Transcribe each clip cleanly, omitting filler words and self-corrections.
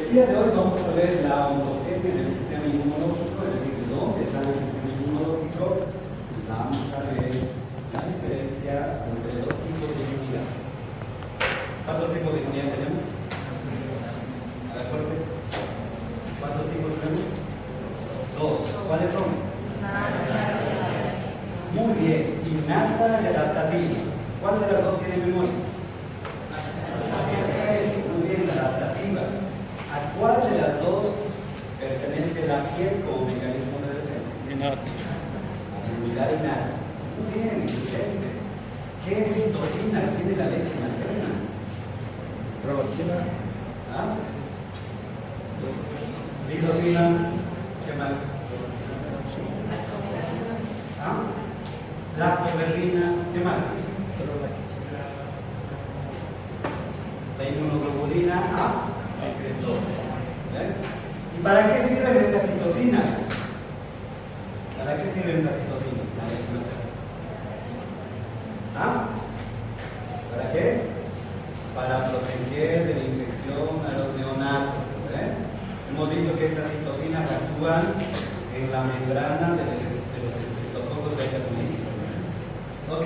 El día de hoy vamos a ver la ontogenia del sistema inmunológico, es decir, de dónde está el sistema inmunológico. Vamos a ver la diferencia entre dos tipos de inmunidad. ¿Cuántos tipos de inmunidad tenemos? A ver, fuerte. ¿Cuántos tipos tenemos? Dos. ¿Cuáles son? Muy bien. Innata y adaptativa. ¿Cuál de las dos tiene memoria? Es muy bien, la adaptativa. ¿A cuál de las dos pertenece la piel como mecanismo de defensa? Innata. A la inmunidad innata. Muy bien, excelente. ¿Qué citocinas tiene la leche materna? Prolactina. ¿Ah? Lisocinas. ¿Qué más? ¿Ah? Lactoferrina. ¿Qué más? La inmunoglobulina A secretor. ¿Y para qué sirven estas citocinas? ¿Para qué sirven estas citocinas? La leche materna. ¿Ah? ¿Para qué? Para proteger de la infección a los neonatos. Hemos visto que estas citocinas actúan en la membrana de los estreptococos beta hemolíticos. Ok,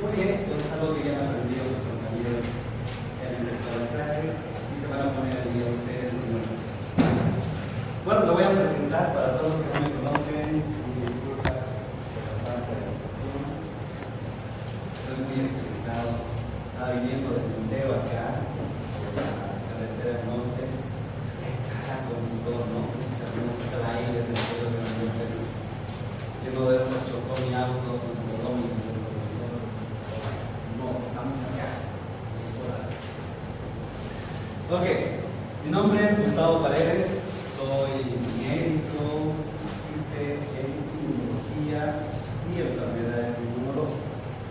muy bien, entonces algo que ya han aprendido sus compañeros que han empezado la clase y se van a poner al día ustedes. Bueno, lo voy a presentar para todos los que no me conocen. Mis disculpas por la falta de educación. Estoy muy estresado. Estaba viniendo de Monteo acá, por la carretera del norte. Y hay cada conductor, ¿no? O sea, unos trailers de todo de las vueltas. Llego de otro, chocó mi auto, me rodó mi profesor. No, estamos acá. Es por ahí. Ok, mi nombre es Gustavo Paredes. Soy médico, en inmunología y enfermedades inmunológicas.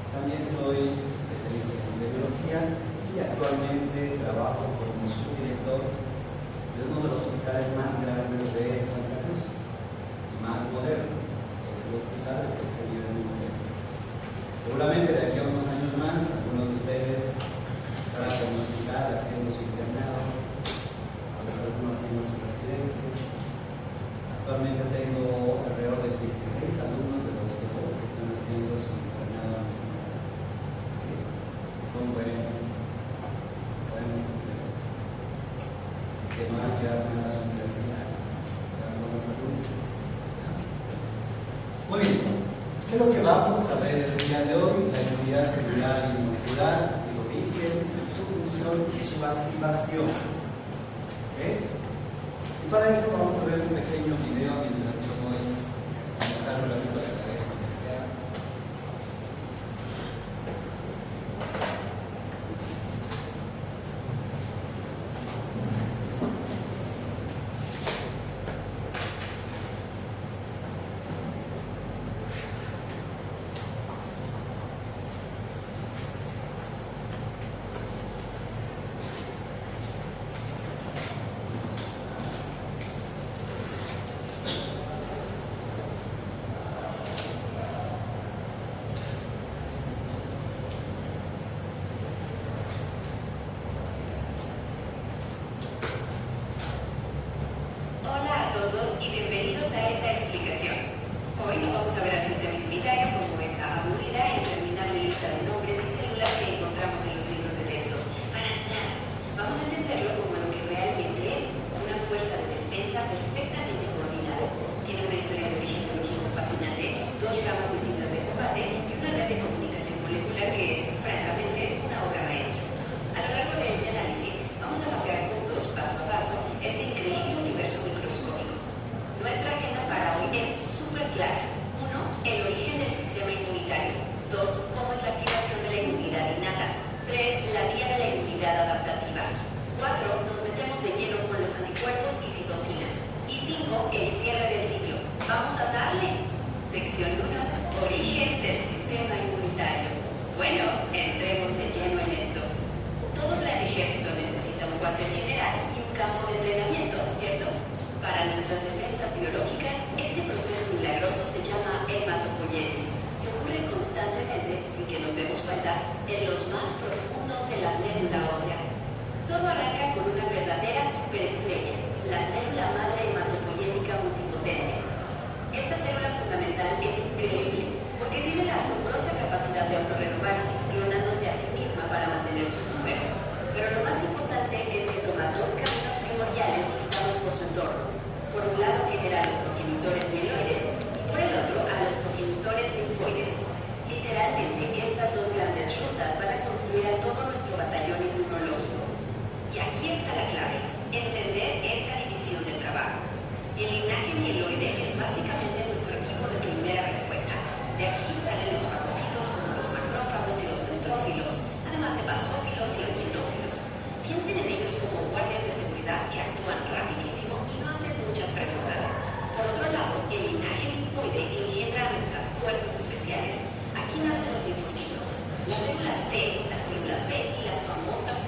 También soy especialista en biología y actualmente trabajo como subdirector de uno de los hospitales más grandes de Santa Cruz y más moderno, que es el hospital que se vive en Montero. Seguramente de aquí a unos años más, algunos de ustedes estarán en un hospital haciendo su internado. Algunos haciendo su residencia. Actualmente tengo alrededor de 16 alumnos de la UCB que están haciendo su internado. Son buenos empleados. Así que no hay que dar nada a su universidad. Serán buenos alumnos. Muy bien. ¿Qué es lo que vamos a ver el día de hoy? La inmunidad celular y molecular, el origen, su función y su activación. Y para eso vamos a ver un pequeño video mientras yo voy a dejar un ratito la cabeza que sea.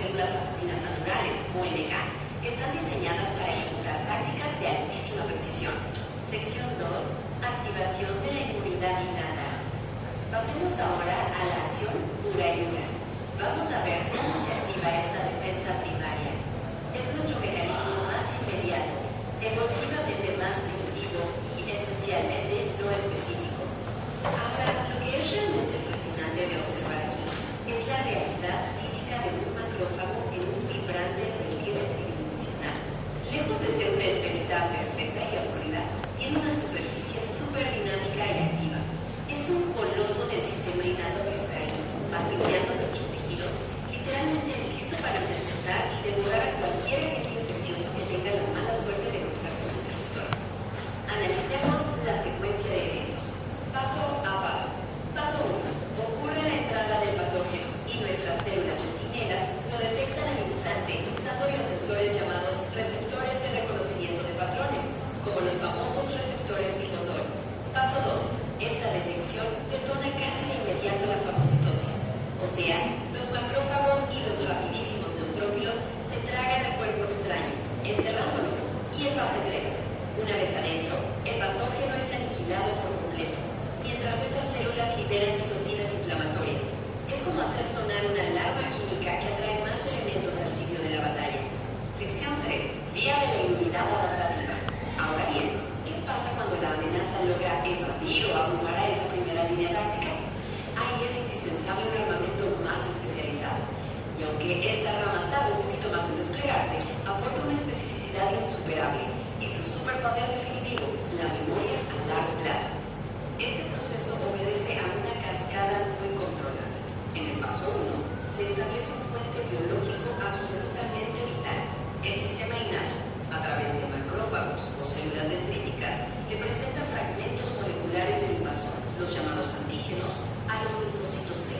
células asesinas naturales, o NK, que están diseñadas para ejecutar tácticas de altísima precisión. Sección 2. Activación de la inmunidad innata. Pasemos ahora a la acción pura y dura. Vamos a ver cómo se activa esta defensa primaria. Es nuestro mecanismo más inmediato, evolutivamente más primitivo y esencialmente no específico. Ahora, lo que es realmente fascinante de observar aquí es la realidad física de un macrófago en un vibrante relieve tridimensional. Lejos de ser una esferita perfecta y aburrida, tiene una superficie súper dinámica y activa. Es un coloso del sistema innato que está ahí, patrullando nuestros tejidos, literalmente listo para interceptar y devorar a cualquier agente infeccioso que tenga la mala suerte de cruzarse en su territorio. Analicemos la secuencia de eventos, paso a paso. Paso 1. Ocurre la entrada del patógeno y nuestras células centinelas lo detectan al instante usando biosensores llamados receptores de reconocimiento de patrones, como los famosos receptores tipo TOR. Paso 2. Esta detección detona casi de inmediato la fagocitosis, o sea, los macrófagos y los rapidísimos neutrófilos se tragan al cuerpo extraño, encerrándolo. Y el paso 3. Una vez adentro, el patógeno es aniquilado por completo, mientras estas células liberan citocinas inflamatorias. Es como hacer sonar una alarma química que atrae más elementos al sitio de la batalla. Sección 3. Vía de la inmunidad adaptativa. Ahora bien, ¿qué pasa cuando la amenaza logra evadir o abrumar a esa primera línea táctica? Ahí es indispensable un armamento más especializado. Y aunque esta rama tarda un poquito más en desplegarse, aporta una especificidad insuperable y su superpoder definitivo, la memoria a largo plazo. Este proceso obedece a una cascada muy controlada. En el paso 1, se establece un puente biológico absolutamente vital. El sistema innato, a través de macrófagos o células dendríticas, le presenta fragmentos moleculares del invasor, los llamados antígenos, a los linfocitos T.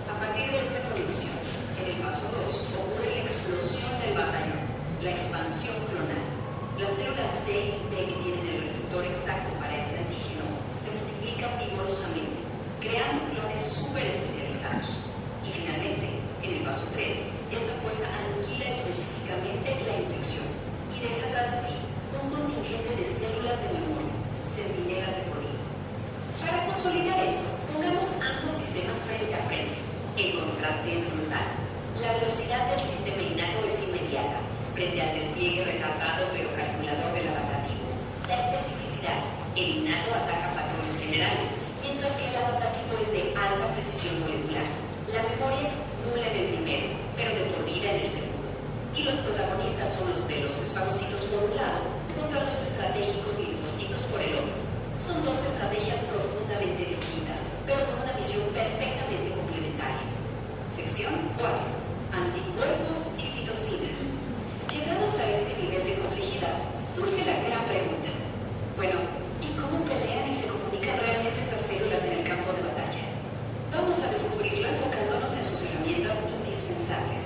A partir de esta conexión, en el paso 2 ocurre la explosión del batallón, la expansión clonal. Las células T y T que tienen el receptor exacto para ese antígeno se multiplican vigorosamente, creando clones súper especializados. Y finalmente, en el paso 3, esta fuerza aniquila específicamente la infección y deja tras de sí un contingente de células de memoria, centinelas de por vida. Para consolidar esto, pongamos ambos sistemas frente a frente. El contraste es brutal. La velocidad del sistema innato es inmediata, frente al despliegue retardado pero calculador del adaptativo. La especificidad, el innato ataca patrones generales, mientras que el adaptativo es de alta precisión molecular. La memoria nula en el primero, pero de por vida en el segundo. Y los protagonistas son los veloces fagocitos por un lado, contra los estratégicos linfocitos por el otro. Son dos estrategias profundamente distintas, pero con una misión perfectamente complementaria. Sección 4. Anticuerpos y citocinas. Llegados a este nivel de complejidad, surge la gran pregunta. Bueno, ¿y cómo pelean y se comunican realmente estas células en el campo de batalla? Vamos a descubrirlo enfocándonos en sus herramientas indispensables.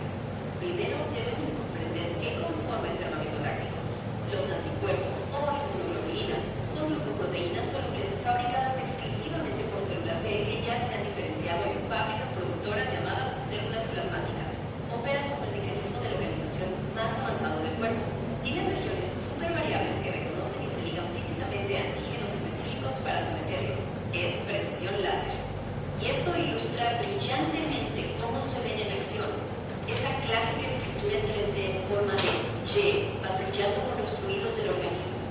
Primero, debemos comprender qué conforma este armamento táctico. Los anticuerpos o inmunoglobulinas son glucoproteínas solubles fabricadas exclusivamente por células B que ya se han diferenciado en fábricas productoras llamadas células plasmáticas. Operan como el mecanismo de localización más avanzado del cuerpo. Tienen regiones súper variables que reconocen y se ligan físicamente a antígenos específicos para someterlos. Es precisión láser. Y esto ilustra brillantemente cómo se ven en acción. Esa clásica estructura en 3D en forma de Y, patrullando por los fluidos del organismo.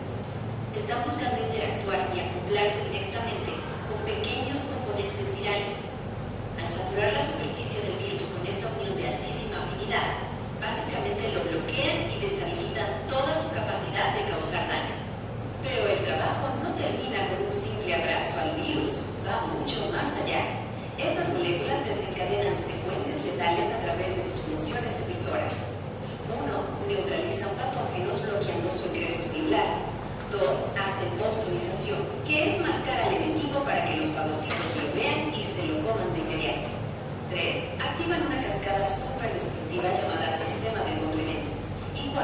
Están buscando interactuar y acoplarse directamente con pequeños componentes virales. Al saturar la superficie del virus con esta unión de altísima afinidad, básicamente lo bloquean y deshabilitan toda su capacidad de causar daño. Pero el trabajo no termina con un simple abrazo al virus, va mucho más allá. Estas moléculas desencadenan secuencias letales a través de sus funciones efectoras. 1. Neutralizan patógenos bloqueando su ingreso celular. 2. Hacen opsonización, que es marcar al enemigo para que los fagocitos lo vean y se lo coman de inmediato. 3. Activan una cascada superdestructiva llamada sistema de complemento. Y 4.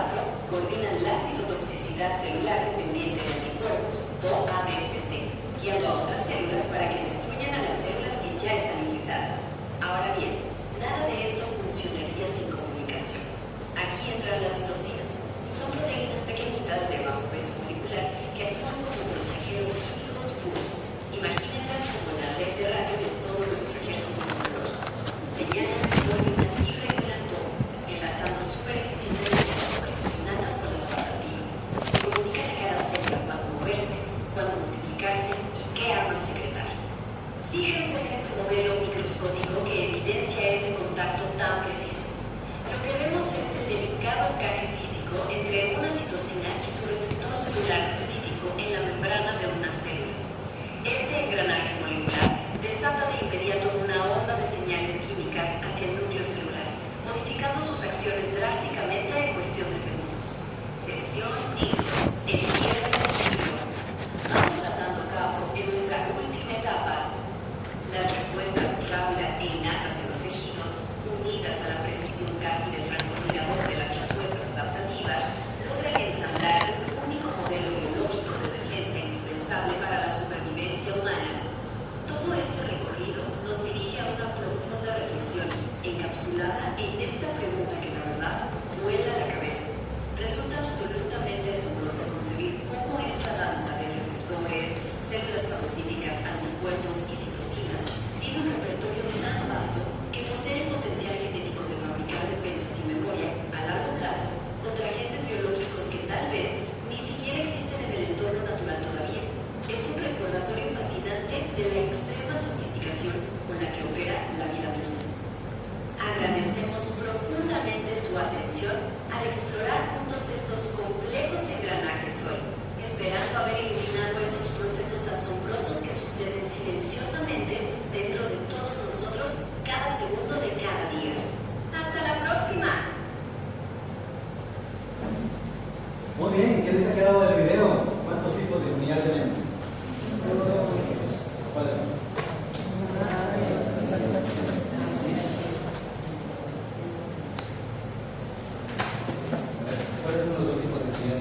Coordinan la citotoxicidad celular dependiente de anticuerpos, o ADCC, guiando a otras células para que destruyan a las células que ya están infectadas. Ahora bien, nada de esto funcionaría sin comunicación. modelo microscópico que evidencia ese contacto tan preciso. Lo que vemos es el delicado encaje físico entre una citosina y su receptor celular específico en la membrana de una célula. Este engranaje molecular desata de inmediato una onda de señales químicas hacia el núcleo celular, modificando sus acciones drásticamente en cuestión de segundos. Sección 5. El cierre del ciclo. Vamos atando cabos en nuestra última etapa. Las respuestas rápidas e innatas en los tejidos, unidas a la precisión casi del francotirador de las respuestas adaptativas, logran ensamblar un único modelo biológico de defensa indispensable para la supervivencia humana. Todo este recorrido nos dirige a una profunda reflexión, encapsulada en esta pregunta que la verdad vuela la cabeza. Resulta absolutamente asombroso concebir cómo esta danza de receptores, células fagocíticas, anticuerpos y citocinas tiene un repertorio tan vasto que posee el potencial genético de fabricar defensas y memoria a largo plazo contra agentes biológicos que tal vez ni siquiera existen en el entorno natural todavía. Es un recordatorio fascinante de la extrema sofisticación con la que opera la vida misma. Agradecemos profundamente su atención al explorar juntos estos complejos engranajes hoy, esperando haber iluminado esos procesos asombrosos que suceden silenciosamente dentro de todos nosotros cada segundo de cada día. ¡Hasta la próxima! Muy bien, ¿qué les ha quedado del video? ¿Cuántos tipos de inmunidad tenemos? ¿Cuáles son? ¿Cuáles son los dos tipos de inmunidad?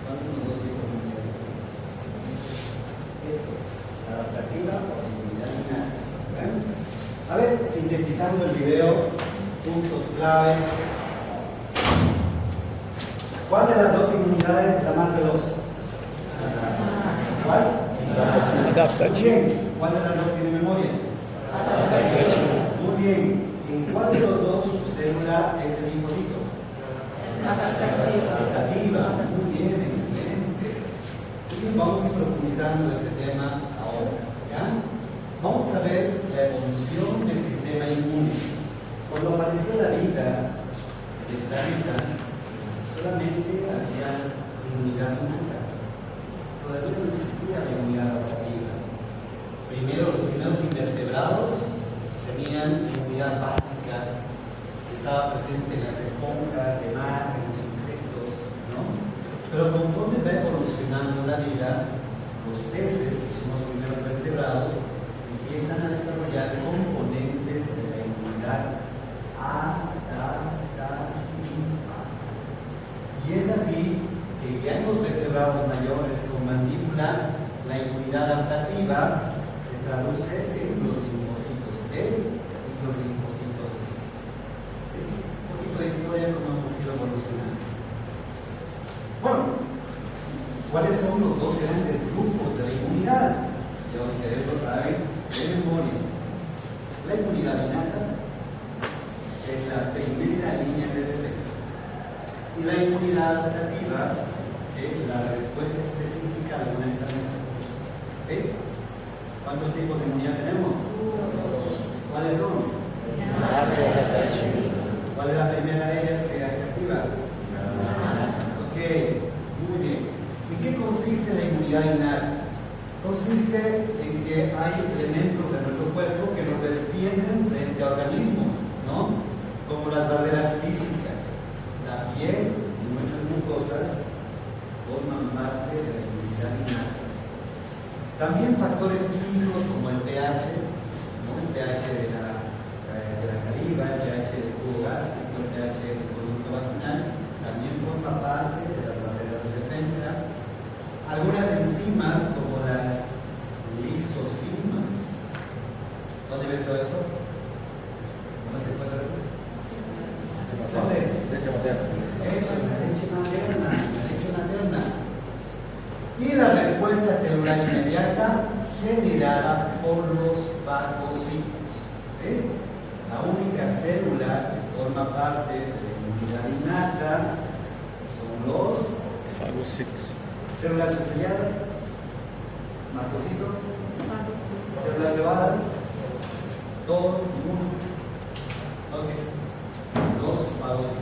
¿Cuáles son los dos tipos de inmunidad? Eso, adaptativa o inmunidad innata. ¿Ven? A ver, sintetizando el video, puntos claves. ¿Cuál de las dos inmunidades es la más veloz? ¿Cuál? Adaptativa. Muy bien. ¿Cuál de las dos tiene memoria? Muy bien. ¿En cuál de los dos su célula es el linfocito? Adaptativa. Muy bien, excelente. Y vamos a ir profundizando este tema ahora. ¿Ya? Vamos a ver la evolución del sistema inmune. Cuando apareció la vida del planeta, solamente había inmunidad innata. Todavía no existía la inmunidad adaptativa. Primero, los primeros invertebrados tenían inmunidad básica que estaba presente en las esponjas de mar, en los insectos, ¿no? Pero conforme va evolucionando la vida, los peces, que son los primeros vertebrados, empiezan a desarrollar componentes de la inmunidad adaptativa. Y es así que ya en los vertebrados mayores con mandíbula, la inmunidad adaptativa se traduce en los linfocitos T y los linfocitos B. ¿Sí? Un poquito de historia cómo hemos ido evolucionando. Bueno, ¿cuáles son los dos grandes grupos de la inmunidad? Ya ustedes lo saben de memoria. La inmunidad innata, que es la primera línea de defensa. Y la inmunidad adaptativa, que es la respuesta específica a alguna enfermedad. ¿Sí? ¿Cuántos tipos de inmunidad tenemos? ¿Cuáles son? ¿Cuál es la primera de ellas que se activa? Ok, muy bien. ¿En qué consiste la inmunidad innata? Consiste en que hay elementos de nuestro cuerpo que nos defienden frente a organismos, ¿no? Como las barreras físicas, la piel y muchas mucosas forman parte de la inmunidad innata. También factores químicos como el pH, ¿no? El pH de la saliva, el pH del tubo gástrico, el pH del conducto vaginal, también forma parte de las barreras de defensa. Algunas enzimas como las lisocimas. ¿Dónde ves todo esto? ¿Dónde se encuentra esto? ¿Dónde? Leche materna. Eso, en la leche materna, Y la respuesta celular inmediata generada por los fagocitos. ¿Sí? La única célula que forma parte de la inmunidad innata Células estrelladas, mastocitos, células cebadas, todos, ninguno. Ok, dos fagocitos.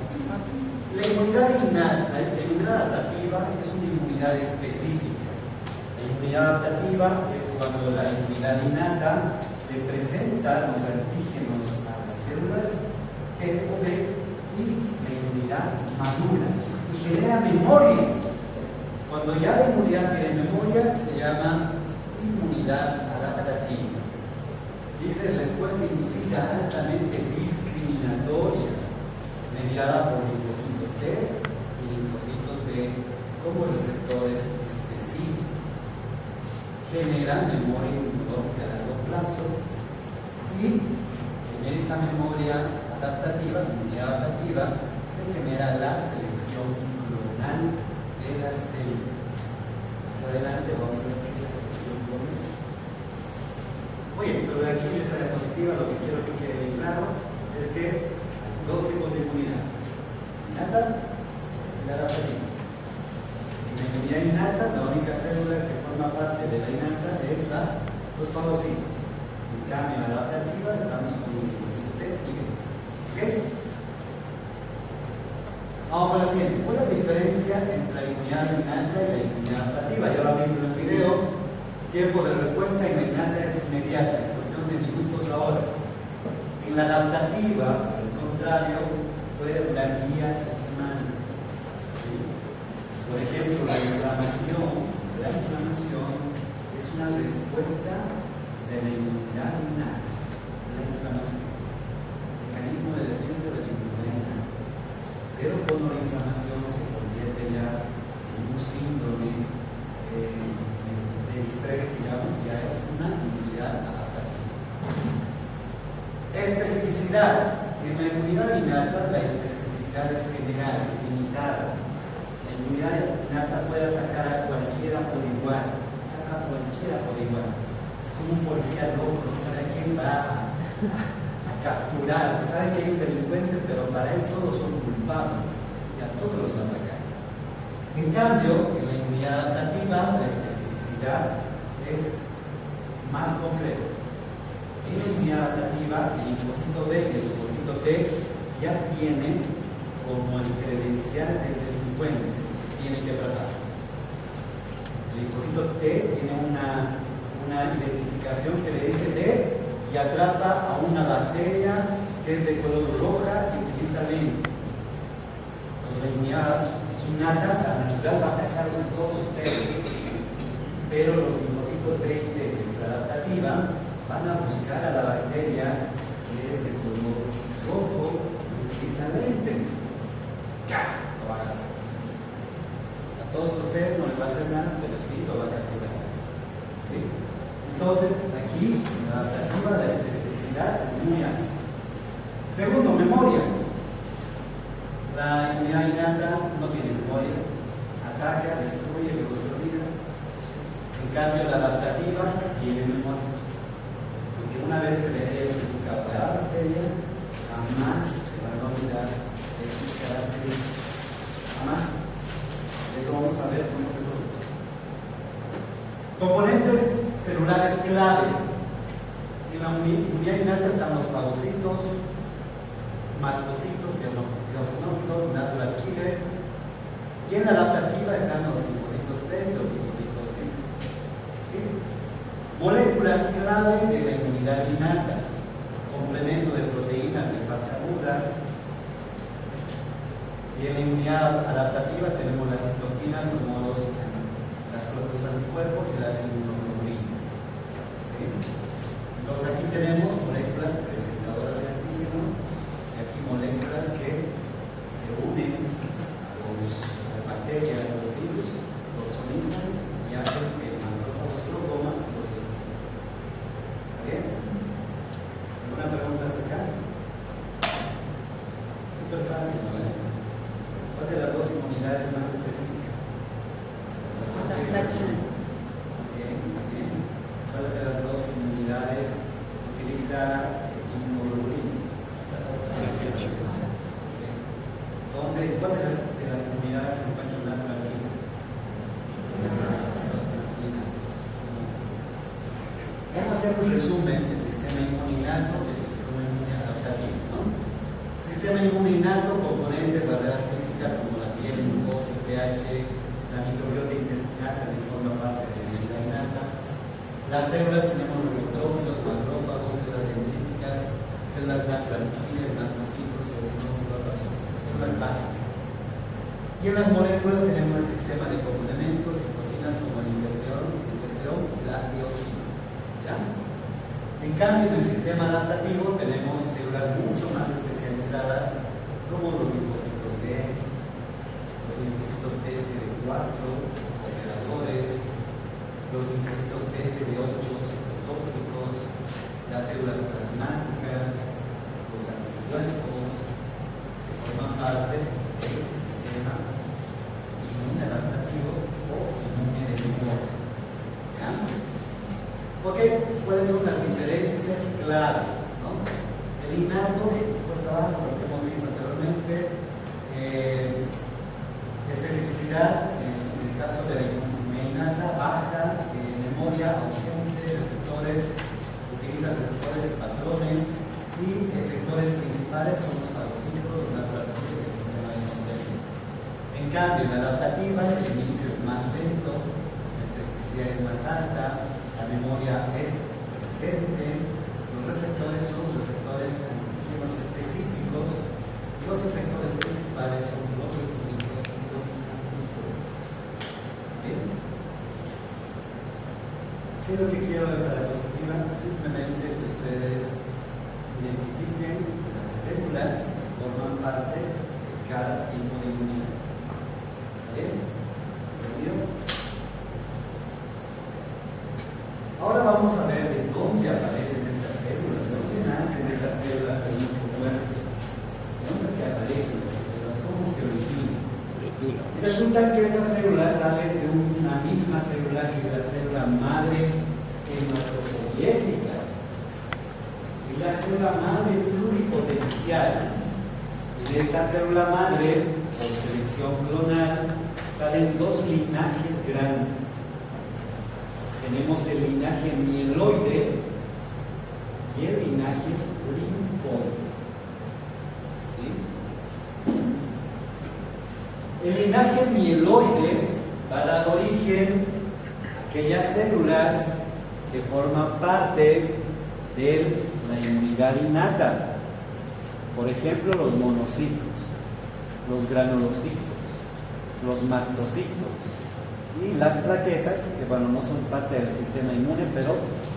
La inmunidad innata, la inmunidad adaptativa es una inmunidad específica. La inmunidad adaptativa es cuando la inmunidad innata le presenta los antígenos a las células T o B y la inmunidad madura y genera memoria. Cuando ya la inmunidad tiene memoria se llama inmunidad adaptativa. Dice respuesta inducida altamente discriminatoria, mediada por linfocitos T y linfocitos B como receptores específicos. Genera memoria inmunológica a largo plazo y en esta memoria adaptativa, inmunidad adaptativa, se genera la selección clonal de las células. Más adelante vamos a ver qué es la selección clonal. Muy bien, pero de aquí de esta diapositiva lo que quiero que quede bien claro es que hay dos tipos de inmunidad: innata y la adaptativa. En la inmunidad innata, la única célula que forma parte de la innata es los fagocitos. En cambio, en la adaptativa estamos con un linfocito T y B. ¿Ok? Vamos con la siguiente. ¿Cuál es la diferencia entre la inmunidad innata y la inmunidad adaptativa? Ya lo han visto en el video. Tiempo de respuesta en la innata es inmediata, en cuestión de minutos a horas. En la adaptativa, al contrario, puede durar días o semanas. ¿Sí? Por ejemplo, la inflamación es una respuesta de la inmunidad innata. La inflamación, mecanismo de defensa de la inmunidad innata. Pero cuando la inflamación se convierte ya en un síndrome de estrés, digamos, ya es una inmunidad adaptativa. Especificidad. En la inmunidad innata la especificidad es general, es limitada. La inmunidad innata puede atacar a cualquiera por igual. Ataca a cualquiera por igual. Es como un policía loco, no sabe a quién va a capturar, sabe que hay un delincuente, pero para él todos son culpables y a todos los va a atacar. En cambio, en la inmunidad adaptativa, la especificidad es más concreta. En la inmunidad adaptativa, el linfocito B y el linfocito T ya tienen como el credencial del delincuente que tiene que tratar. El linfocito T tiene una identificación que le dice T y atrapa a una bacteria que es de color roja y utiliza lentes. Entonces, la inmunidad innata, la natural, va a atacarlos en todos ustedes, pero los linfocitos B y T, que es la adaptativa, van a buscar a la bacteria que es de color rojo y utiliza lentes. Lo van a agarrar. A todos ustedes no les va a hacer nada, pero sí lo van a capturar. ¿Sí? Entonces, aquí la adaptativa, la especificidad es muy alta. Segundo, memoria. La inmunidad innata no tiene memoria, ataca, destruye, luego se olvida. En cambio, la adaptativa tiene memoria. Porque una vez que le haya identificado la bacteria, jamás se van a olvidar de sus características. Jamás. Eso vamos a ver cómo se produce. Componentes celulares clave. En la inmunidad innata están los fagocitos, mastocitos, eosinófilos, natural killer. Y en la adaptativa están los linfocitos T y los linfocitos B. ¿Sí? Moléculas clave de la inmunidad innata. Complemento de proteínas de fase aguda. Y en la inmunidad adaptativa tenemos las citoquinas como los anticuerpos y las inmunoglobulinas. ¿Sí? Entonces aquí tenemos moléculas presentadoras de antígeno y aquí moléculas que se unen a las bacterias, a los virus, lo ozonizan y hacen que el macrófago se lo coma y lo destruya. ¿Bien? ¿Alguna pregunta hasta acá? Súper fácil, ¿no? ¿Cuál de las dos inmunidades más específicas? Bien. ¿Cuál de las dos inmunidades utiliza inmunoglobulinas? ¿Cuál de las inmunidades se encuentra en natural killer? hacer un resumen del sistema inmune innato y del sistema inmune adaptativo, ¿no? Sistema inmune innato, componentes, barreras físicas como la piel, glucosa, pH, la microbiota intestinal también forma parte de la inmunidad innata. Las células tenemos neutrófilos, macrófagos, células dendríticas, células natural killer, mastocitos, eosinófilos, células básicas. Y en las moléculas tenemos el sistema de complementos y cocinas como el interferón y la eosina. ¿Ya? En cambio, en el sistema adaptativo tenemos células mucho más especializadas como los linfocitos B, los linfocitos TCD4, operadores, los linfocitos TCD8, citotóxicos, las células plasmáticas, los anticuerpos, que forman parte del sistema inmune adaptativo o inmune de humor. ¿Ya? Ok, ¿cuáles son las diferencias clave? ¿No? El innato, pues trabaja con lo que hemos visto anteriormente, especificidad, en el caso de la inmunidad innata, baja, memoria ausente, receptores, utiliza receptores y patrones, y efectores principales son los fagocitos, los natural killer y el sistema inmunológico. En cambio, en la adaptativa, el inicio es más lento, la especificidad es más alta, la memoria es presente, los receptores son receptores antígenos específicos y los efectores principales son los leucocitos y los anticuerpos. ¿Bien? ¿Qué es lo que quiero de esta diapositiva? Simplemente que ustedes identifiquen las células que forman parte de cada tipo de inmunidad. ¿Está bien? ¿Entendido? Ahora vamos a ver de dónde aparecen estas células, de dónde nacen estas células de nuestro cuerpo, de dónde es que aparecen estas células, cómo se originan. Y resulta que estas células salen de una misma célula que es la célula madre hematopoyética. Y la célula madre pluripotencial. Y de esta célula madre, por selección clonal, salen dos linajes grandes. Tenemos el linaje mieloide y el linaje linfoide. ¿Sí? El linaje mieloide va a dar origen a aquellas células que forman parte de la inmunidad innata. Por ejemplo, los monocitos, los granulocitos, los mastocitos y las plaquetas, que bueno, no son parte del sistema inmune, pero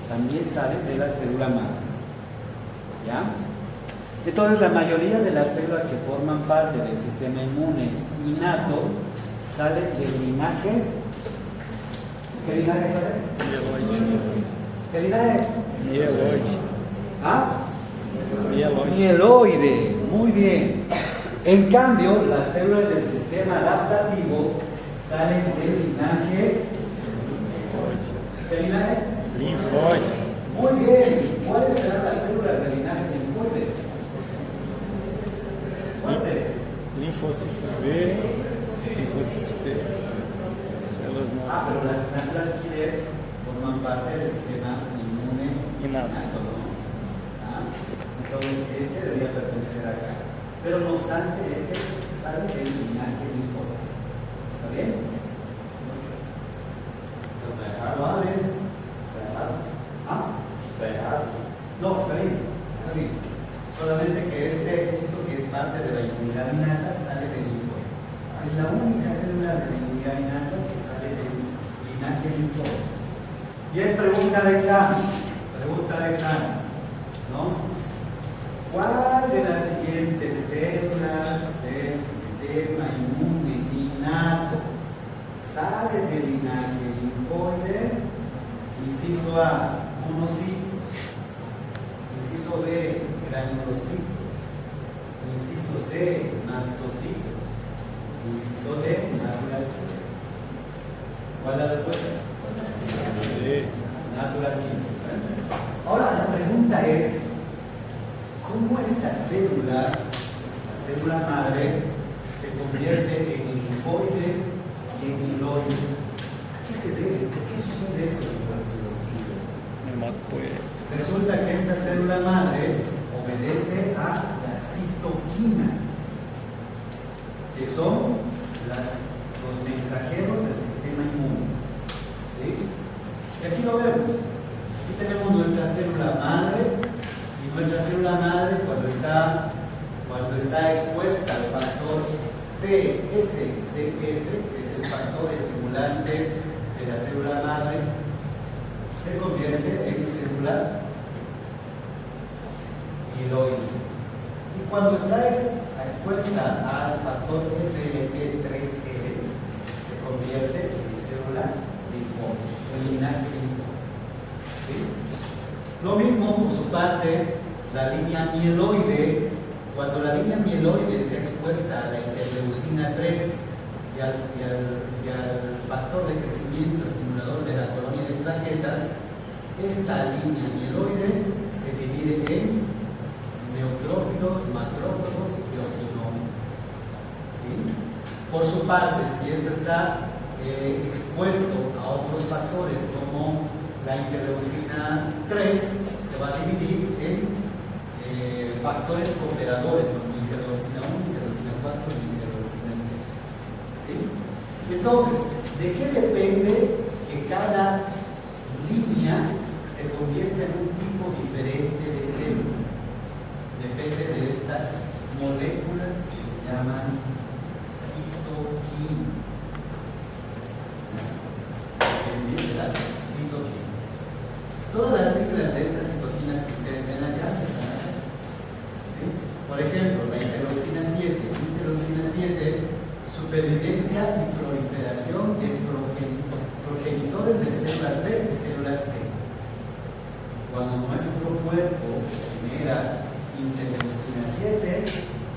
también salen de la célula madre. ¿Ya? Entonces, la mayoría de las células que forman parte del sistema inmune innato salen del linaje. ¿Qué linaje sale? ¿Qué linaje? Mieloide. ¿Ah? Mieloide. Mieloide. Muy bien. En cambio, las células del sistema adaptativo salen del linaje. ¿Qué linaje? Linfóide. Muy bien. ¿Cuáles serán las células del linaje linfóide? ¿Cuáles? Linfocitos B, linfocitos T. Células não. Pero las natural killer forman parte del sistema inmune Innato. ¿no? Entonces, este debería pertenecer acá. Pero no obstante, este sale del linaje linfóide. ¿Está bien? ¿Lo abres? ¿Ah? No, está bien. Está bien. Solamente que esto que es parte de la inmunidad innata sale del linfóide. Es la única célula de la inmunidad innata que sale del linaje linfóide. Y es pregunta de examen. Pregunta de examen. ¿No? ¿Cuál de las siguientes células del sistema inmune innato sale del linaje linfóide? Inciso A, monocitos. Inciso B, granulocitos. Inciso C, mastocitos. Inciso D, natural killer. ¿Cuál es la respuesta? Natural killer. Ahora la pregunta es, ¿cómo esta célula, la célula madre, se convierte en linfoide y en mieloide? ¿A qué se debe? ¿Por qué sucede eso en el cuerpo? hematopoiesis. Resulta que esta célula madre obedece a las citoquinas, que son los mensajeros del sistema inmune. ¿Sí? Y aquí lo vemos. Aquí tenemos nuestra célula madre, y nuestra célula madre cuando está expuesta al factor CSCF, que es el factor estimulante de la célula madre, se convierte en célula mieloide. Y cuando está expuesta al factor FLT3L, se convierte en célula linfóide, el linaje linfóide. ¿Sí? Lo mismo, por su parte, la línea mieloide. Cuando la línea mieloide está expuesta a la interleucina 3 y al factor de crecimiento estimulador de la colonia de plaquetas, esta línea mieloide se divide en neutrófilos, macrófagos y eosinófilos. ¿Sí? Por su parte, si esto está expuesto a otros factores como la interleucina 3, se va a dividir en factores cooperadores como interleucina 1, interleucina 4 y interleucina 6. ¿Sí? Entonces, ¿de qué depende que cada línea se convierta en un tipo diferente de célula? Depende de estas moléculas que se llaman citoquinas. Depende de las citoquinas. Todas las siglas de estas citoquinas que ustedes ven acá están acá. ¿Sí? Por ejemplo, la interleucina 7. Interleucina 7, supervivencia y proliferación de progenitores de células B y células T. Cuando nuestro cuerpo genera interleucina 7,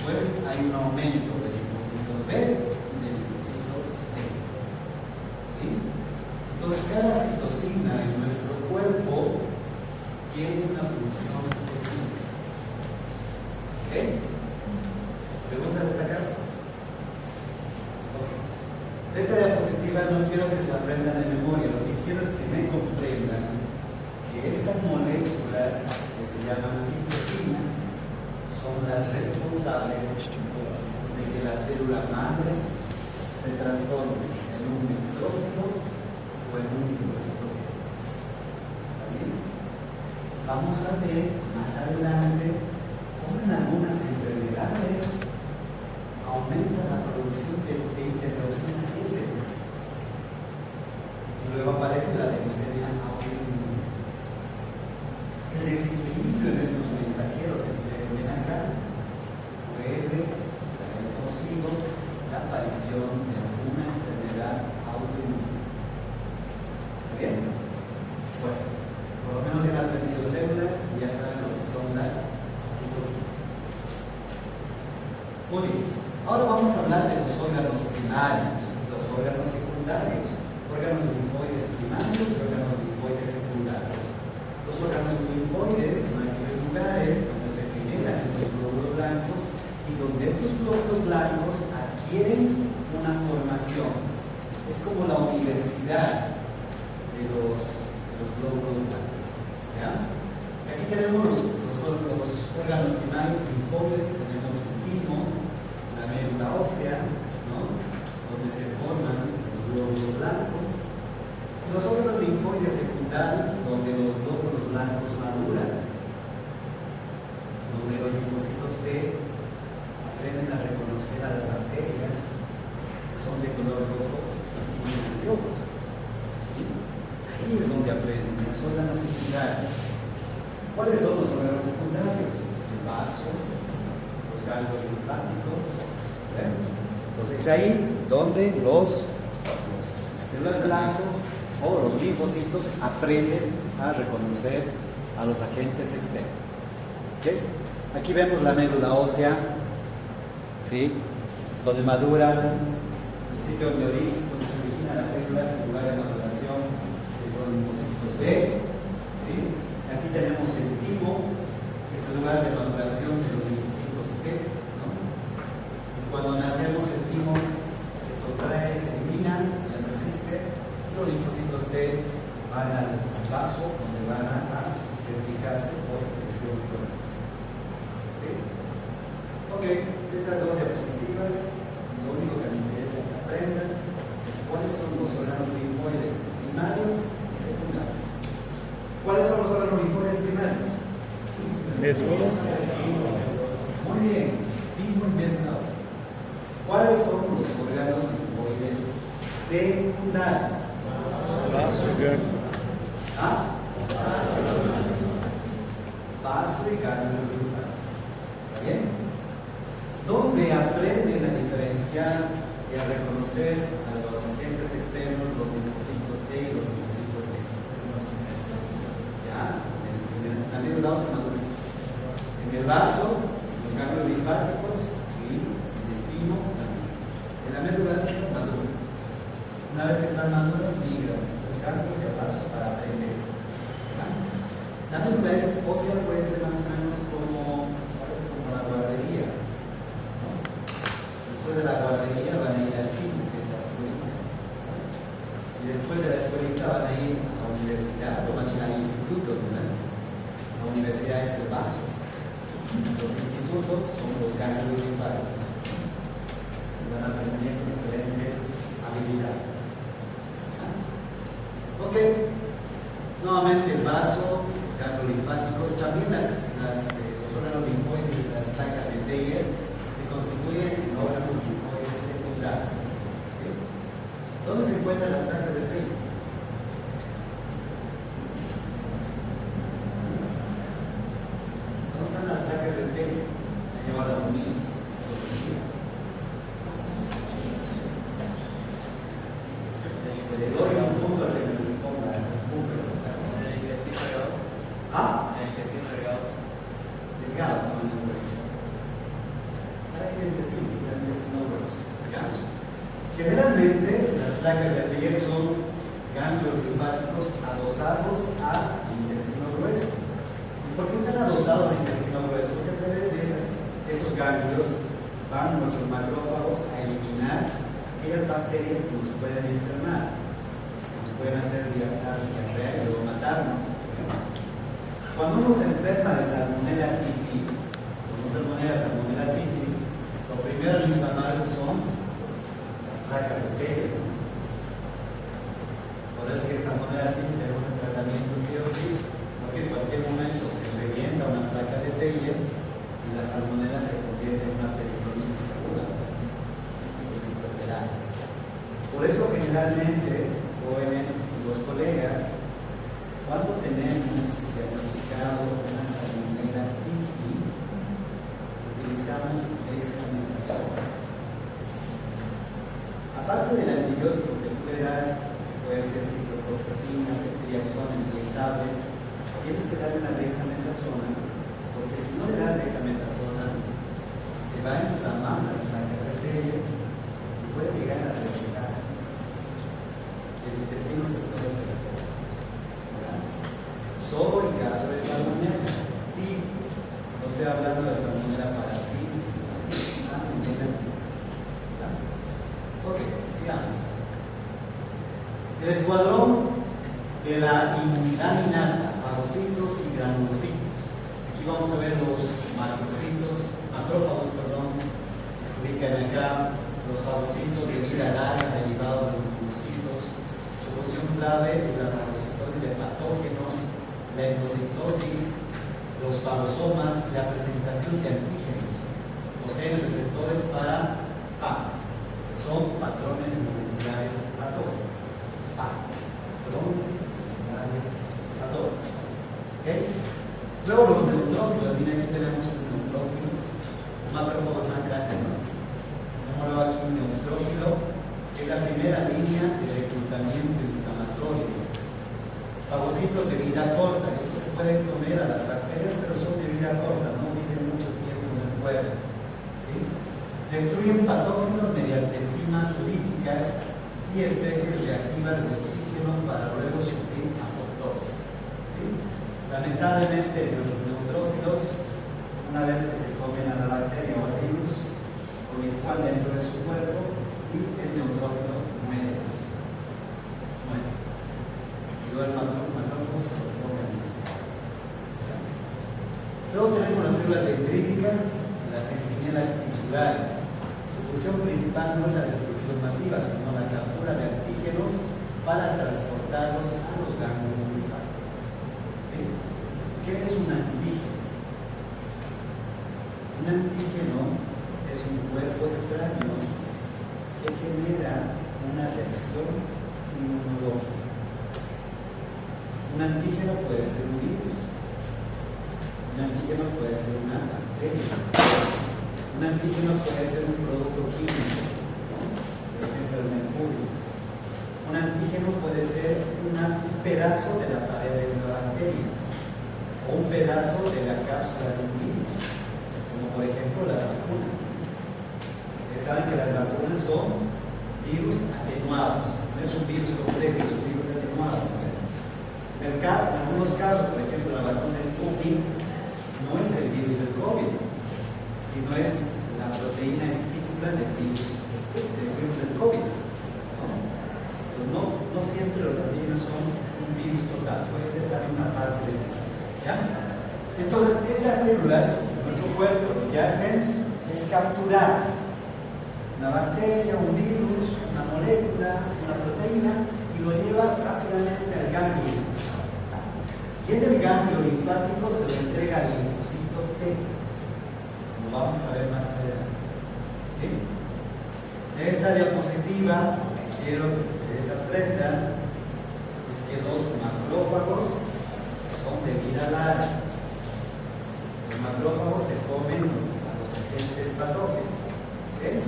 pues hay un aumento de linfocitos B y de linfocitos T. ¿Sí? Entonces, cada citocina en nuestro cuerpo tiene una función específica. ¿Ok? ¿Preguntas a destacar? Ok. Esta diapositiva no quiero que se la aprendan de memoria, lo que quiero es que me comprendan que estas moléculas que se llaman citocinas son las responsables de que la célula madre se transforme en un neutrófilo o en un linfocito. Vamos a ver más adelante cómo en algunas enfermedades aumenta la producción de interleucina 7 y luego aparece la leucemia autoinmune. El desequilibrio en estos mensajeros que ustedes ven acá puede traer consigo la aparición de alguna enfermedad autoinmune. ¿Está bien? Bueno, por lo menos ya han aprendido células y ya saben lo que son las citoquinas. Muy bien, ahora vamos a hablar de los órganos primarios y los órganos secundarios. Órganos linfoides primarios y órganos linfoides secundarios. Los órganos linfoides son aquellos lugares donde se generan estos glóbulos blancos y donde estos glóbulos blancos adquieren una formación. Es como la universidad de los glóbulos blancos. ¿Ya? Aquí tenemos los órganos primarios linfoides, tenemos el timo, la médula ósea, ¿no? Donde se forman los glóbulos blancos. Los órganos linfoides secundarios, donde los glóbulos blancos maduran, donde los linfocitos T aprenden a reconocer a las bacterias que son de color rojo y tienen antiojos. ¿Sí? Ahí es donde aprenden los órganos secundarios. ¿Cuáles son los órganos secundarios? El vaso, los ganglios linfáticos. Entonces es ahí donde los células blancos o los linfocitos aprenden a reconocer a los agentes externos. ¿Okay? Aquí vemos la médula ósea, ¿sí? Donde maduran el sitio de origen, donde se originan las células en lugar de maduración de los linfocitos B. ¿Sí? Aquí tenemos el timo, que es el lugar de maduración de los linfocitos T. ¿No? Y cuando nacemos el timo se contrae, se elimina, ya no existe. Los linfocitos T van al vaso donde van a verificarse por selección clónica. ¿Sí? Ok, estas dos diapositivas, lo único que me interesa que aprendan es cuáles son los órganos linfoides primarios y secundarios. ¿Cuáles son los órganos linfoides primarios? Médula, Muy bien, y muy bien. ¿Cuáles son los órganos linfoides secundarios? vaso e gânglio. ¿Ah? Vaso y ganglio linfático. ¿Está bien? ¿Dónde aprenden a diferenciar y a reconocer a los agentes externos, los linfocitos T y los linfocitos B? ¿Ya? También el vaso maduro. En el vaso, los ganglios linfáticos, ¿sí? En el timo también. En la médula ósea madura. Una vez que están maduros, migran los ganglios del vaso para aprender. ¿Ya? La médula ósea puede ser más o menos como la guardería, ¿no? Después de la guardería van a ir al timo, que es la escuelita. Y después de la escuelita van a ir a la universidad o van a ir a institutos, ¿verdad? La universidad es el vaso. Los institutos son los ganglios linfáticos. Van aprendiendo diferentes habilidades. Ok. Nuevamente el vaso, los ganglios linfáticos, también los órganos linfoides, las placas de Teyer, se constituyen en órganos linfoides secundarios. ¿Sí? ¿Dónde se encuentran las placas de Teyer? ¿Dónde están las placas de Teyer? Ahí va la unidad. Le doy un punto al que me responda. ¿Ah? Delgado, no en el grueso. Ahí en el intestino, está el intestino grueso. Digamos. Generalmente las placas de Teyer son ganglios linfáticos adosados al intestino grueso. ¿Y por qué están adosados al intestino grueso? Porque a través de esos ganglios van nuestros macrófagos a eliminar aquellas bacterias que nos pueden enfermar, que nos pueden hacer diarrea y luego matarnos. Cuando uno se enferma de Salmonella typhi, Salmonella typhi, lo primero en inflamarse son las placas de Teyer. Por eso que Salmonella typhi tenemos un tratamiento sí o sí, porque en cualquier momento se revienta una placa de Teyer y la salmonella se convierte en una peritonitis aguda, por eso generalmente, jóvenes, los colegas, cuando tenemos diagnosticado una salmonella typhi, utilizamos dexametasona. Aparte del antibiótico que tú le das, puede ser ciprofloxacina, ceftriaxona inyectable, tienes que darle una dexametasona, porque si no le das dexametasona, se va a inflamar las placas de Teyer y puede llegar a reventar. El intestino se puede reventar. Solo en caso de salmonella. Y no estoy hablando de salmonella para ti. Ok, sigamos. El escuadrón de la inmunidad innata, fagocitos y granulocitos. Aquí vamos a ver los macrófagos, que se ubican acá, los fagocitos de vida larga derivados de los granulocitos. Su función clave es la fagocitosis de patógenos, la endocitosis, los fagosomas y la presentación de antígenos. Poseen receptores para PAMs. Son patrones moleculares patógenos. PAMs. Patrones moleculares patógenos. ¿Okay? Luego los neutrófilos. Miren, aquí tenemos un neutrófilo. Un macrófago tan grande, ¿no? Tenemos aquí un neutrófilo, que es la primera línea de reclutamiento inflamatorio. Fagocitos de vida corta. Estos se pueden comer a las bacterias, pero son de vida corta, no viven mucho tiempo en el cuerpo. ¿Sí? Destruyen patógenos mediante enzimas líticas y especies reactivas de oxígeno para luego sufrir apoptosis. ¿Sí? Lamentablemente, los neutrófilos, una vez que se comen a la bacteria o al virus, conectan dentro de su cuerpo y el neutrófilo muere. Y duerma células dendríticas y las centinelas tisulares. Su función principal no es la destrucción masiva, sino la captura de antígenos para transportarlos a los ganglios linfáticos. ¿Sí? ¿Qué es un antígeno? Un antígeno es un cuerpo extraño que genera una reacción inmunológica. Un antígeno puede ser un virus, un antígeno puede ser una bacteria, un antígeno puede ser un producto químico, ¿no? Por ejemplo el mercurio. Un antígeno puede ser un pedazo de la pared de una bacteria o un pedazo de la cápsula de un virus, como por ejemplo las vacunas. Ustedes saben que las vacunas son virus atenuados, no es un virus completo, es un virus atenuado. En algunos casos, por ejemplo, la vacuna Sputnik no es el virus del COVID, sino es la proteína espícula del virus del COVID. No siempre los antígenos son un virus total, puede ser también una parte del virus. ¿Ya? Entonces, estas células en nuestro cuerpo lo que hacen es capturar una bacteria, un virus, una molécula, una proteína y lo lleva rápidamente al ganglio. Y en el ganglio linfático se le entrega al linfocito T, como vamos a ver más adelante. ¿Sí? En esta diapositiva quiero que ustedes aprendan es que los macrófagos son de vida larga. Los macrófagos se comen a los agentes patógenos. ¿Okay?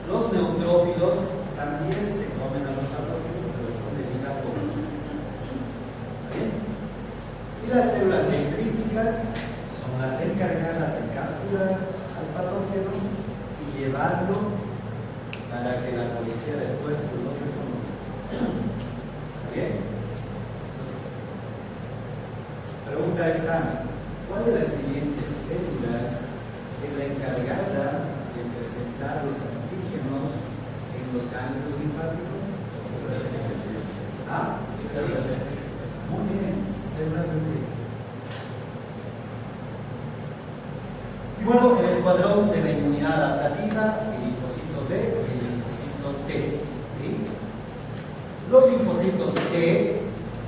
Los neutrófilos también se comen a los patógenos, pero son de vida corta. ¿Bien? Y las células dendríticas son las encargadas de capturar al patógeno y llevarlo para que la policía del cuerpo lo reconozca. ¿Está bien? Pregunta de examen. ¿Cuál de las siguientes células es la encargada de presentar los antígenos en los ganglios linfáticos? ¿Ah? Muy bien, células dendríticas. Y bueno, el escuadrón de la inmunidad adaptativa, el linfocito B y el linfocito T. ¿Sí? Los linfocitos T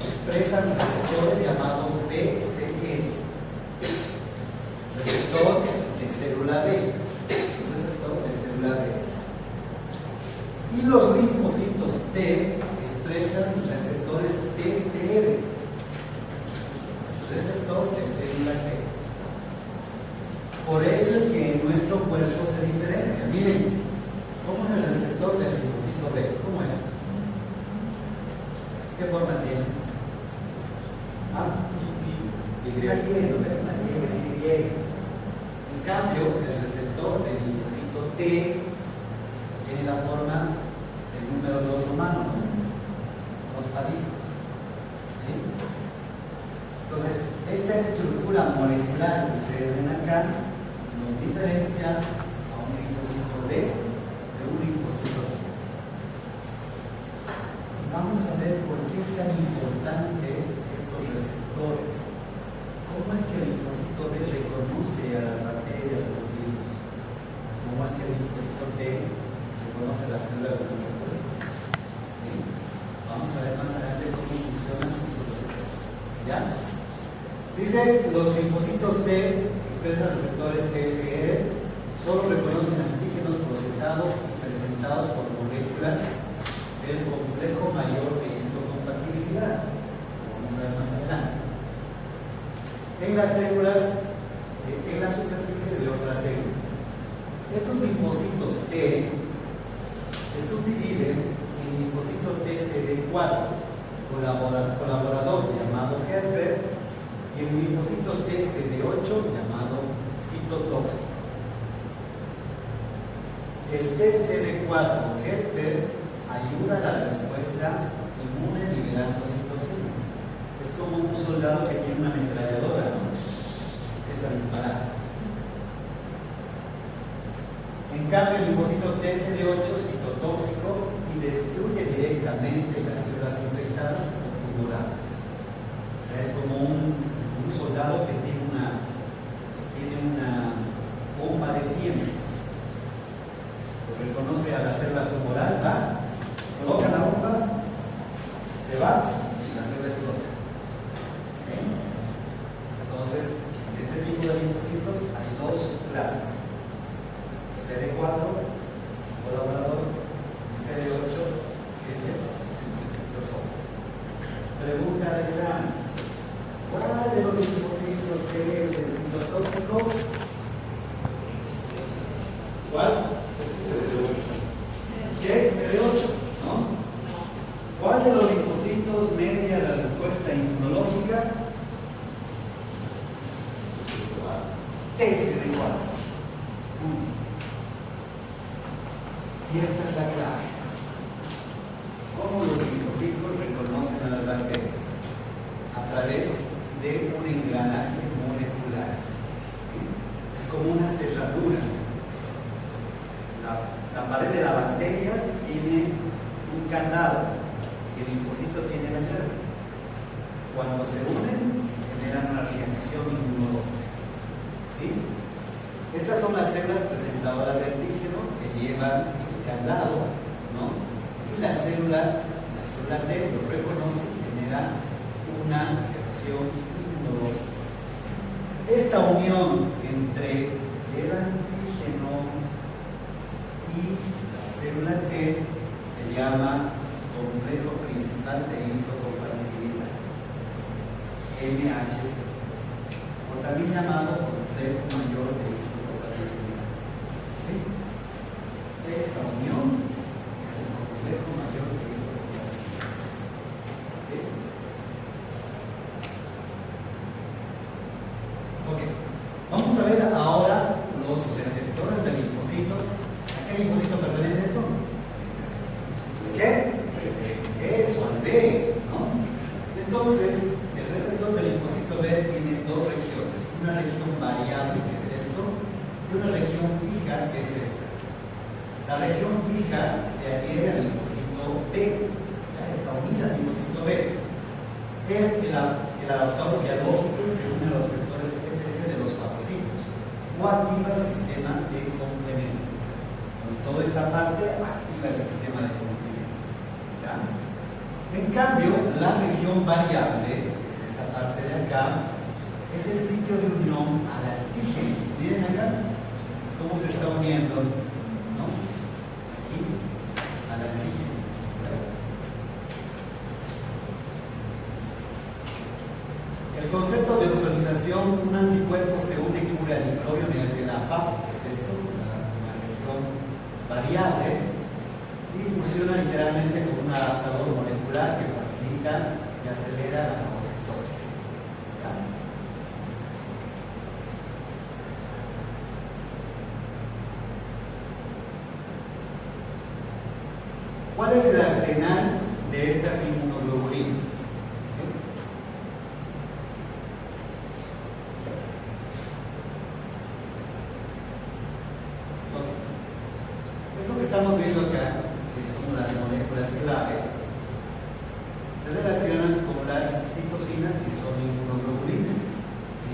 expresan receptores llamados BCE, receptor de célula B, receptor de célula B. Y los linfocitos T expresan receptores TCR, receptor de célula T. Por eso es que en nuestro cuerpo se diferencia. Miren, ¿cómo es el receptor del linfocito B? ¿Cómo es? ¿Qué forma tiene? Y. En cambio, el receptor del linfocito T tiene la forma del número 2 romano, los palitos. ¿Sí? Entonces, esta estructura molecular que ustedes ven acá nos diferencia a un linfocito B de un linfocito T. Vamos a ver por qué es tan importante estos receptores. ¿Cómo es que el linfocito B reconoce a las bacterias, a los virus? ¿Cómo es que el linfocito T reconoce a las células de nuestro cuerpo? ¿Sí? Vamos a ver más adelante cómo funcionan estos receptores. ¿Ya? Dice, los linfocitos T expresan receptores TSR, solo reconocen antígenos procesados y presentados por moléculas del complejo mayor de histocompatibilidad. Vamos a ver más adelante. En las células, en la superficie de otras células. Estos linfocitos T se subdividen en linfocito TCD4, colaborador llamado helper, y el linfocito TCD8 llamado citotóxico. El TCD4 helper ayuda a la respuesta inmune liberando citocinas. Es como un soldado que tiene una ametralladora, ¿no? Empieza a disparar. En cambio, el linfocito TCD8 citotóxico y destruye directamente las células infectadas o tumorales. O sea, es como un soldado que tiene tiene una bomba de tiempo. Lo reconoce a la célula tumoral, va, coloca la bomba, se va y la célula explota. ¿Sí? Entonces, este tipo de linfocitos hay dos clases: CD4, colaborador, y CD8, que es el citotóxico. Pregunta de examen: ¿cuál de los linfocitos que es el citotóxico? ¿Cuál? ¿Qué? CD8, ¿no? ¿Cuál de los linfocitos media la respuesta inmunológica? TCD4. Y esta es la clave. ¿Cómo los linfocitos reconocen a las bacterias? A través de un engranaje molecular. ¿Sí? Es como una cerradura. La pared de la bacteria tiene un candado y el linfocito tiene la llave. Cuando se unen, generan una reacción inmunológica. ¿Sí? Estas son las células presentadoras de antígeno que llevan el candado, ¿no? Y la célula T lo reconoce y genera una reacción inmunológica. Esta unión entre el antígeno y la célula T se llama complejo principal de histocompatibilidad, MHC, o también llamado complejo mayor de histocompatibilidad. ¿Sí? Esta unión es el complejo mayor de histocompatibilidad. ¿Sí? Ok, vamos a ver ahora los receptores del linfocito. ¿A qué linfocito pertenece esto? ¿Qué? Eso, al B, ¿no? Entonces, el receptor del linfocito B tiene dos regiones: una región variable, que es esto, y una región fija, que es esta. La región fija se adhiere al linfocito B, ya está unida al linfocito B. Es el adaptador biológico que se une a los receptores EPC de los fagocitos, o activa el sistema de complemento. Entonces, toda esta parte activa el sistema de complemento. ¿Ya? En cambio, la región variable, que es esta parte de acá, es el sitio de unión al antígeno. Miren acá cómo se está uniendo, ¿no? Aquí, al antígeno. El concepto de ozonización: un anticuerpo se une y cubre al microbio mediante la PAP, que es esto, una región variable, y funciona literalmente con un adaptador molecular que facilita y acelera la fagocitosis. ¿Ya? ¿Cuál es el arsenal de estas inmunoglobulinas? Esto que estamos viendo acá, que son las moléculas clave, se relacionan con las citocinas, que son inmunoglobulinas. ¿Sí?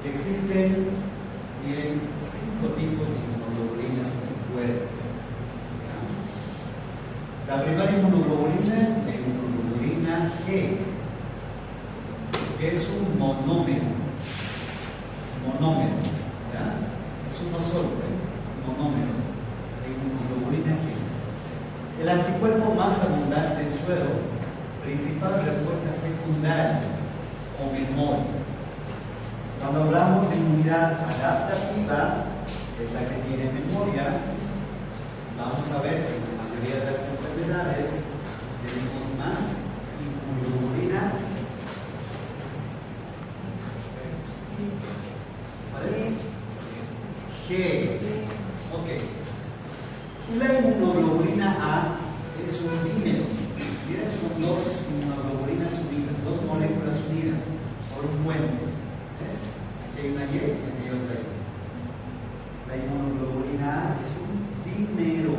Y existen, miren, 5 tipos de inmunoglobulinas en el cuerpo. ¿Ya? La primera inmunoglobulina es la inmunoglobulina G, que es un monómero. Monómero, ¿ya? Es uno solo, monómero de inmunoglobulina G. El anticuerpo más abundante en suero, principal respuesta secundaria o memoria. Cuando hablamos de inmunidad adaptativa, que es la que tiene memoria, vamos a ver que en la mayoría de las enfermedades tenemos más inmunoglobulina G. Ok. Y la inmunoglobulina A es un dímero. Miren, son dos inmunoglobulinas unidas, dos moléculas unidas por un puente. Aquí hay una Y y aquí hay otra Y. La inmunoglobulina A es un dímero.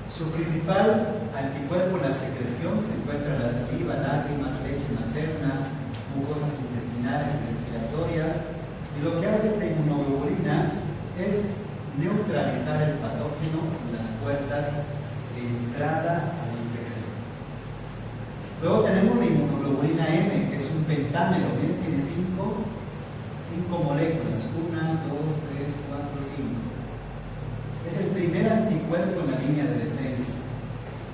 Su principal anticuerpo en la secreción se encuentra en la saliva, lágrimas, leche materna, mucosas intestinales y respiratorias, Y lo que hace esta inmunoglobulina es neutralizar el patógeno en las puertas de entrada a la infección. Luego tenemos la inmunoglobulina M, que es un pentámero. Miren, tiene 5 moléculas. 1, 2, 3, 4, 5. Es el primer anticuerpo en la línea de defensa.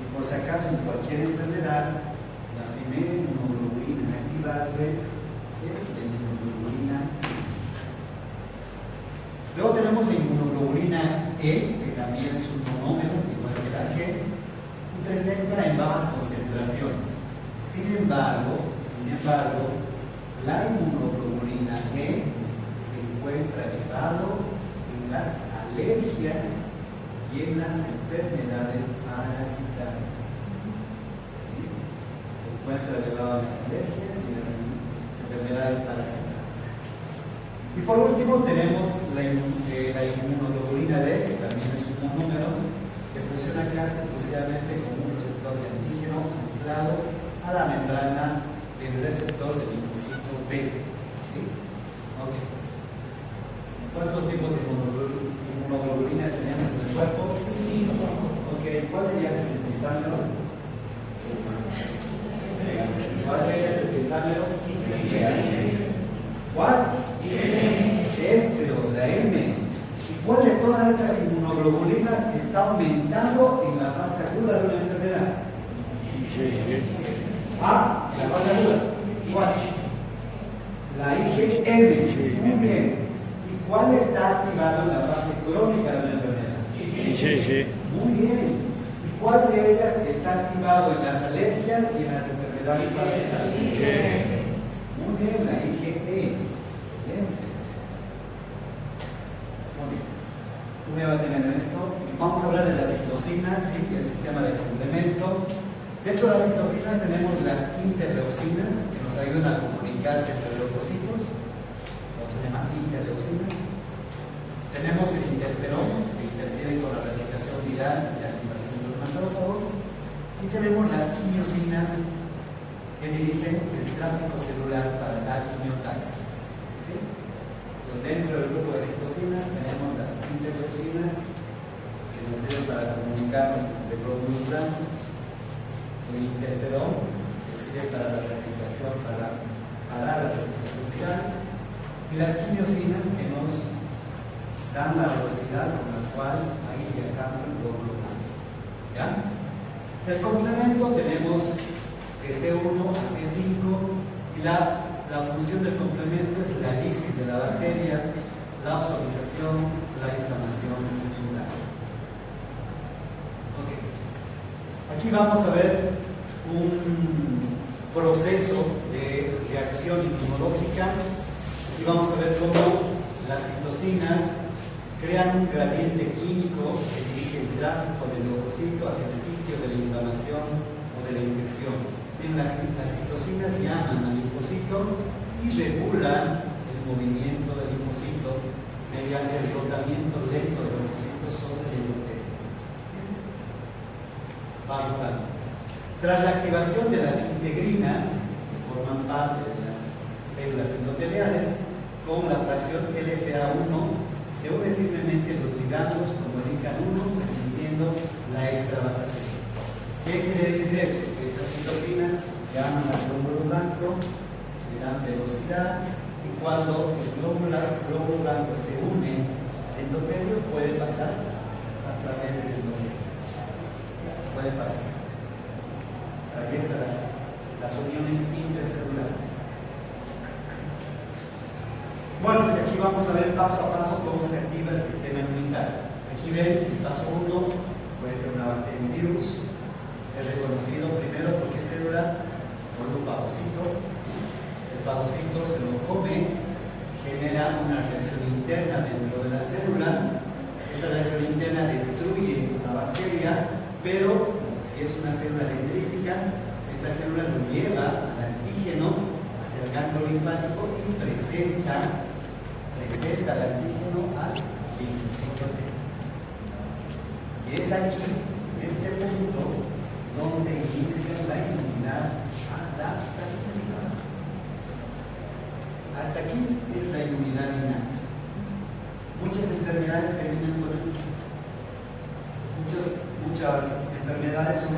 Y por si acaso, en cualquier enfermedad, la primera inmunoglobulina en activarse es la inmunoglobulina E. Luego tenemos la inmunoglobulina E, que también es un monómero, igual que la G, y presenta en bajas concentraciones. Sin embargo, la inmunoglobulina E se encuentra elevado en las alergias y en las enfermedades parasitarias. ¿Sí? Se encuentra elevado en las alergias y en las enfermedades parasitarias. Y por último tenemos la inmunoglobulina D, que también es un monómero, que funciona casi exclusivamente como un receptor de antígeno anclado a la membrana del receptor del linfocito B. ¿Sí? Okay. ¿Cuántos tipos de inmunoglobulinas tenemos en el cuerpo? Sí. Ok, ¿cuál de ellas es el pentámero? ¿Cuál de ellas es el pentámero? ¿Cuál? La M. ¿Y cuál de todas estas inmunoglobulinas está aumentando en la fase aguda de una enfermedad? Ah, en la fase aguda. ¿Cuál? La IgM. Muy bien. ¿Y cuál está activado en la fase crónica de una enfermedad? Muy bien. ¿Y cuál de ellas está activado en las alergias y en las enfermedades parasitarias? Muy bien, la IgE. Tú me vas a tener en esto. Vamos a hablar de las citocinas, ¿sí? El sistema de complemento. De hecho, las citocinas tenemos las interleucinas que nos ayudan a comunicarse entre leucocitos, se llaman interleucinas. Tenemos el interferón, que interfiere con la replicación viral y la activación de los macrófagos. Y tenemos las quimiosinas, que dirigen el tráfico celular para la quimiotaxis. ¿Sí? Pues dentro del grupo de citocinas tenemos las interleucinas, que nos sirven para comunicarnos entre glóbulos blancos, el interferón, que sirve para la replicación, para parar la replicación viral, y las quimiosinas, que nos dan la velocidad con la cual va a ir viajando el glóbulo blanco. ¿Ya? El complemento tenemos de C1 a C5, y la función del complemento es la lisis de la bacteria, la absorbización, la inflamación celular. Okay. Aquí vamos a ver un proceso de reacción inmunológica. Aquí vamos a ver cómo las citocinas crean un gradiente químico que dirige el tráfico del leucocito hacia el sitio de la inflamación o de la infección. Bien, las citocinas llaman al linfocito y regulan el movimiento del linfocito mediante el rotamiento lento del leucocito sobre el endotelio. Va rotando. Tras la activación de las integrinas, que forman parte de las células endoteliales, con la fracción LFA1 se unen firmemente los ligandos como el ICAN1, permitiendo la extravasación. ¿Qué quiere decir esto? Que estas citocinas llaman al glóbulo blanco, le dan velocidad, y cuando el glóbulo blanco se une al endotelio, puede pasar a través del endotelio. Puede pasar. Atraviesa las uniones intercelulares. Bueno, y aquí vamos a ver paso a paso cómo se activa el sistema inmunitario. Aquí ven, el paso 1 puede ser una bacteria, un virus. Es reconocido primero porque es célula por un fagocito. El fagocito se lo come, genera una reacción interna dentro de la célula. Esta reacción interna destruye la bacteria, pero si es una célula dendrítica, esta célula lo lleva al antígeno hacia el ganglio linfático y presenta el antígeno al linfocito T. Y es aquí, en este punto, donde inicia la inmunidad adaptativa. Hasta aquí es la inmunidad innata.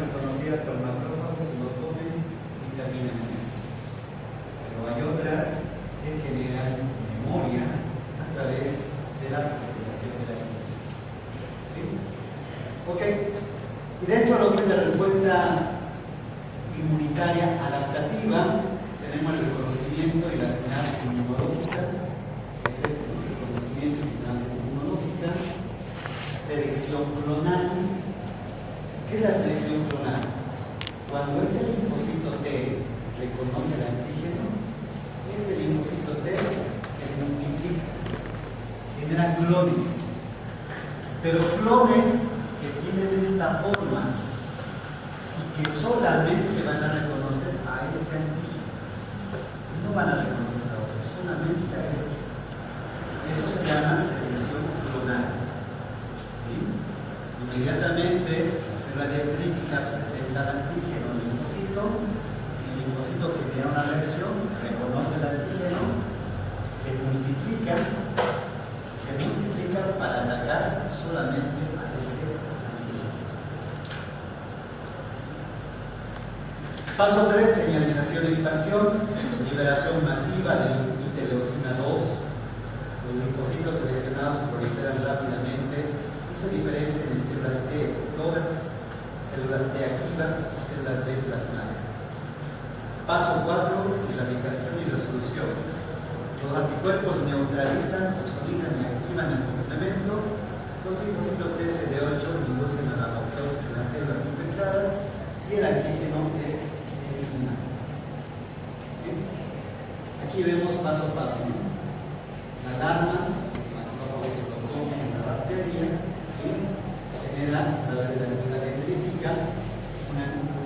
reconocidas por macrófagos se lo comen y terminan en esto. Pero hay otras que generan memoria a través de la presentación de la inmunidad. ¿Sí? Ok. Y dentro de lo que es la respuesta inmunitaria adaptativa, tenemos el reconocimiento y la sinapsis inmunológica. Es este, ¿no? Reconocimiento y sinapsis inmunológica. Selección clonal. ¿Qué es la selección clonal? Cuando este linfocito T reconoce el antígeno, este linfocito T se multiplica, genera clones, pero clones que tienen esta forma y que solamente van a reconocer a este antígeno, no van a reconocer a otro, solamente a este. Eso se llama selección clonal. ¿Sí? Inmediatamente la célula dendrítica presenta el antígeno al linfocito, y el linfocito que tiene una reacción reconoce el antígeno, se multiplica para atacar solamente a este antígeno. Paso 3, señalización y expansión, liberación masiva de interleucina 2. Los linfocitos seleccionados proliferan rápidamente y se diferencian en células T efectoras, células T activas y células B plasmáticas. Paso 4, erradicación y resolución. Los anticuerpos neutralizan, oxonizan y activan el complemento. Los linfocitos TCD8 inducen a la apoptosis en las células infectadas y el antígeno es eliminado. ¿Sí? Aquí vemos paso a paso, ¿no? La alarma, el macrófago se lo come en la bacteria, ¿sí? Genera a través de la célula dendrítica un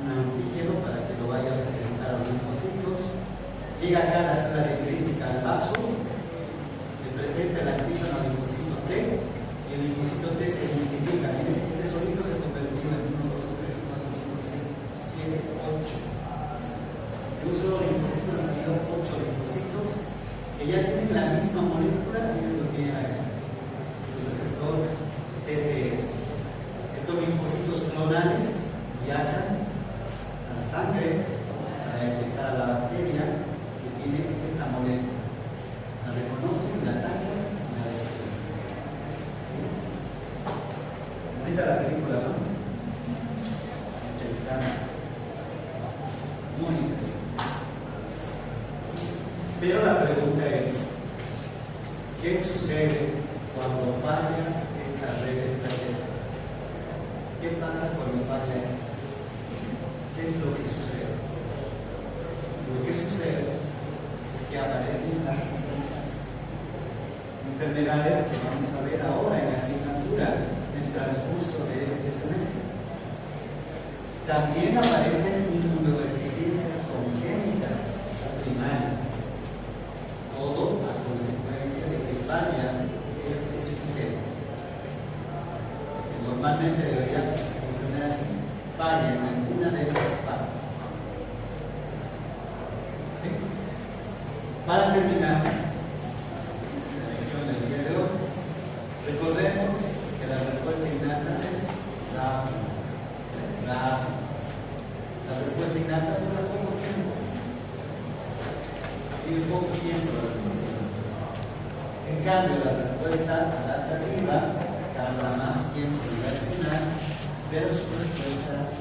antígeno para que lo vaya a presentar a los linfocitos. Llega acá la célula dendrítica al vaso, le presenta el antígeno al linfocito T y el linfocito T se multiplica. Miren, este solito se convirtió en 1, 2, 3, 4, 5, 6, 7, 8. De un solo linfocito han salido 8 linfocitos que ya tienen la misma molécula y ellos lo tienen acá. Su receptor TCE. Estos linfocitos clonales viajan a la sangre para detectar a la bacteria que tiene esta molécula. La reconocen, la atacan y la destruyen. Bonita la película, ¿no? Interesante. Muy interesante. Pero la pregunta es, ¿qué sucede cuando falla esta red estratégica? ¿Qué pasa cuando falla esto? ¿Qué es lo que sucede? Lo que sucede es que aparecen las enfermedades que vamos a ver ahora en la asignatura en el transcurso de este semestre. También aparecen inmunodeficiencias congénitas o primarias. Todo a consecuencia de que falla este sistema. Que normalmente debería funcionar así. Falla en alguna de estas partes. ¿Sí? Para terminar la lección del día de hoy, recordemos que la respuesta innata es rápida. La respuesta innata dura poco tiempo. Tiene poco tiempo la respuesta innata. En cambio, la respuesta adaptativa tarda más tiempo en reaccionar, pero su respuesta